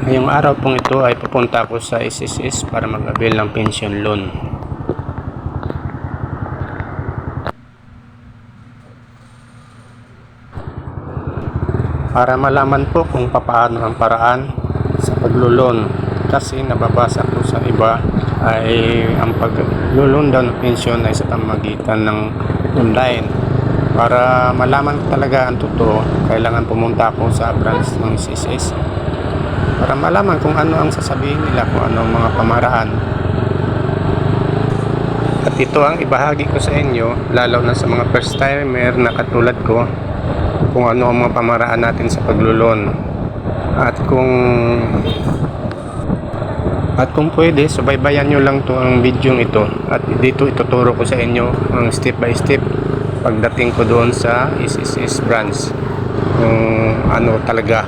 Ngayong araw pong ito ay pupunta ako sa SSS para mag-avail ng pension loan. Para malaman po kung paano ang paraan sa paglulon, kasi nababasa ko sa iba ay ang paglulon daw ng pension ay sa pamamagitan ng online. Para malaman talaga ang totoo, kailangan pumunta ako sa branch ng SSS para malaman kung ano ang sasabihin nila, kung ano ang mga pamaraan. At ito ang ibahagi ko sa inyo, lalo na sa mga first timer na katulad ko, kung ano ang mga pamaraan natin sa paglulon. At kung pwede, subaybayan nyo lang to ang video ito, at dito ituturo ko sa inyo ang step by step pagdating ko doon sa SSS branch, kung ano talaga.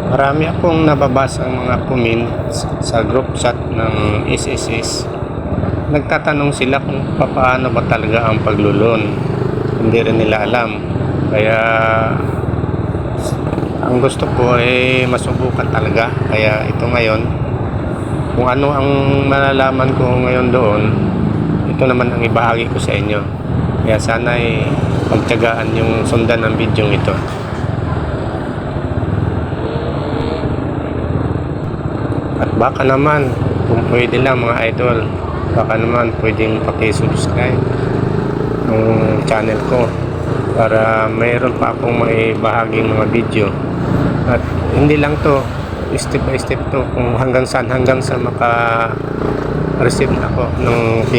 Marami akong nababasang mga comments sa group chat ng SSS. Nagtatanong sila kung paano ba talaga ang paglulon. Hindi rin nila alam. Kaya ang gusto ko ay masubukan talaga. Kaya ito ngayon, kung ano ang malalaman ko ngayon doon, ito naman ang ibahagi ko sa inyo. Kaya sana ay pagtiyagaan yung sundan ng video ito. At baka naman, kung pwede lang mga idol, baka naman pwedeng paki-subscribe ng channel ko para mayroon pa akong maibahaging mga video. At hindi lang to, step by step to, kung hanggang sa maka-receive ako ng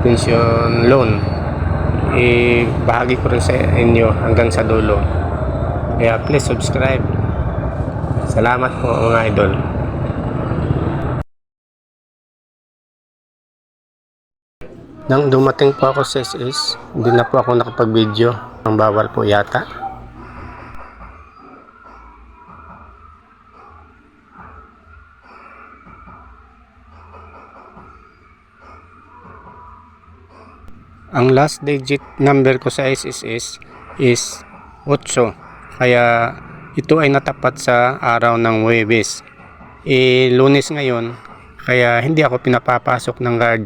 pension loan, ibahagi ko rin sa inyo hanggang sa dulo. Kaya please subscribe. Salamat po mga idol. Nang dumating po ako sa SS, hindi na po ako nakapag-video. Ang bawal po yata. Ang last digit number ko sa SSS is 8. Kaya ito ay natapat sa araw ng Huwebes. Lunes ngayon, kaya hindi ako pinapapasok ng guard.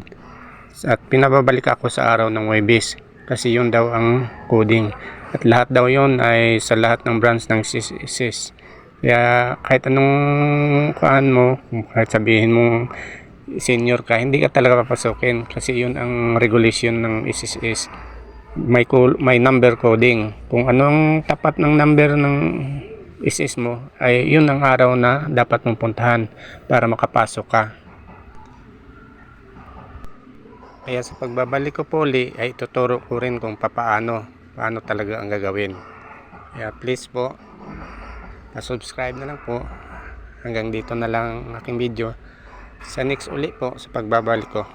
At pinababalik ako sa araw ng Huwebes kasi yun daw ang coding, at lahat daw yun ay sa lahat ng branch ng SSS. Kaya kahit anong kuan mo, kahit sabihin mo senior ka, hindi ka talaga papasukin kasi yun ang regulation ng SSS. May number coding. Kung anong tapat ng number ng SS mo, ay yun ang araw na dapat mong puntahan para makapasok ka. Kaya sa pagbabalik ko po uli, ay tuturo ko rin kung paano talaga ang gagawin. Kaya please po, subscribe na lang po. Hanggang dito na lang ang aking video. Sa next uli po sa pagbabalik ko.